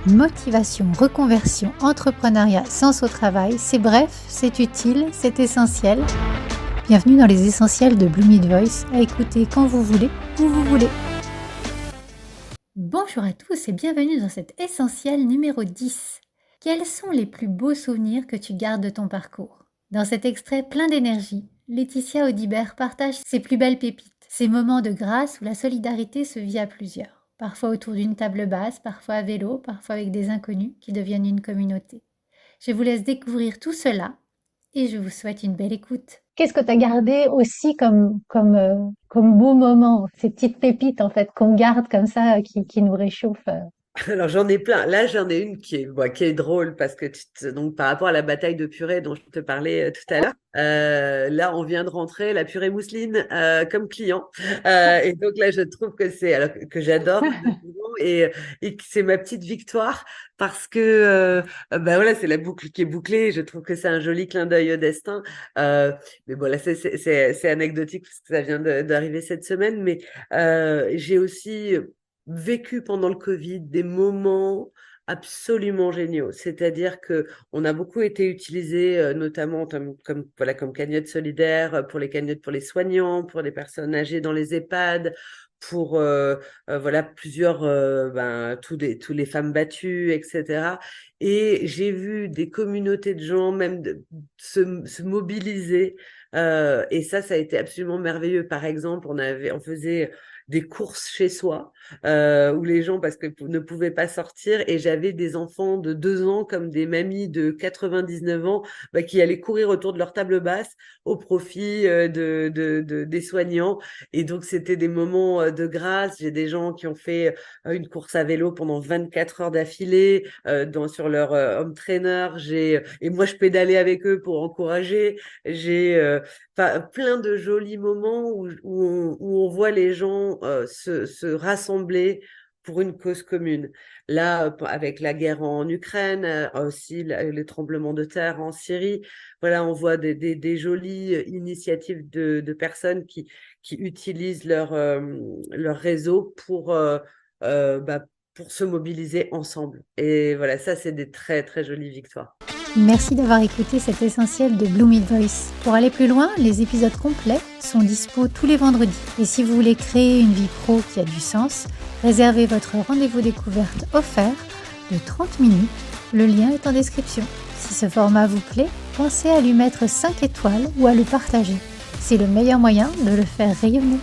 Motivation, reconversion, entrepreneuriat, sens au travail, c'est bref, c'est utile, c'est essentiel. Bienvenue dans les essentiels de Blue Meat Voice, à écouter quand vous voulez, où vous voulez. Bonjour à tous et bienvenue dans cet essentiel numéro 10. Quels sont les plus beaux souvenirs que tu gardes de ton parcours ? Dans cet extrait plein d'énergie, Laetitia Audibert partage ses plus belles pépites, ces moments de grâce où la solidarité se vit à plusieurs, parfois autour d'une table basse, parfois à vélo, parfois avec des inconnus qui deviennent une communauté. Je vous laisse découvrir tout cela et je vous souhaite une belle écoute. Qu'est-ce que tu as gardé aussi comme beau moment, ces petites pépites en fait qu'on garde comme ça, qui nous réchauffent? Alors j'en ai plein. Là, j'en ai une qui est drôle parce que donc par rapport à la bataille de purée dont je te parlais tout à l'heure, là on vient de rentrer la purée mousseline comme client. Et donc là, je trouve que c'est alors que j'adore et que c'est ma petite victoire parce que bah voilà, c'est la boucle qui est bouclée. Je trouve que c'est un joli clin d'œil au destin. Mais bon là, c'est anecdotique parce que ça vient d'arriver cette semaine. Mais j'ai aussi vécu pendant le Covid des moments absolument géniaux. C'est-à-dire que on a beaucoup été utilisé, notamment comme cagnotte solidaire, pour les cagnottes pour les soignants, pour les personnes âgées dans les EHPAD, pour voilà plusieurs, tous les femmes battues, etc. Et j'ai vu des communautés de gens même se mobiliser. Et ça a été absolument merveilleux. Par exemple, on faisait des courses chez soi où les gens, parce que ne pouvaient pas sortir, et j'avais des enfants de 2 ans comme des mamies de 99 ans qui allaient courir autour de leur table basse au profit des soignants. Et donc, c'était des moments de grâce. J'ai des gens qui ont fait une course à vélo pendant 24 heures d'affilée sur leur home trainer. Et moi, je pédalais avec eux pour encourager. J'ai plein de jolis moments où on voit les gens se rassembler pour une cause commune. Là, avec la guerre en Ukraine, aussi les tremblements de terre en Syrie, voilà, on voit des jolies initiatives de personnes qui utilisent leur réseau pour se mobiliser ensemble. Et voilà, ça, c'est des très, très jolies victoires. Merci d'avoir écouté cet essentiel de Blue Meat Voice. Pour aller plus loin, les épisodes complets sont dispo tous les vendredis. Et si vous voulez créer une vie pro qui a du sens, réservez votre rendez-vous découverte offert de 30 minutes. Le lien est en description. Si ce format vous plaît, pensez à lui mettre 5 étoiles ou à le partager. C'est le meilleur moyen de le faire rayonner.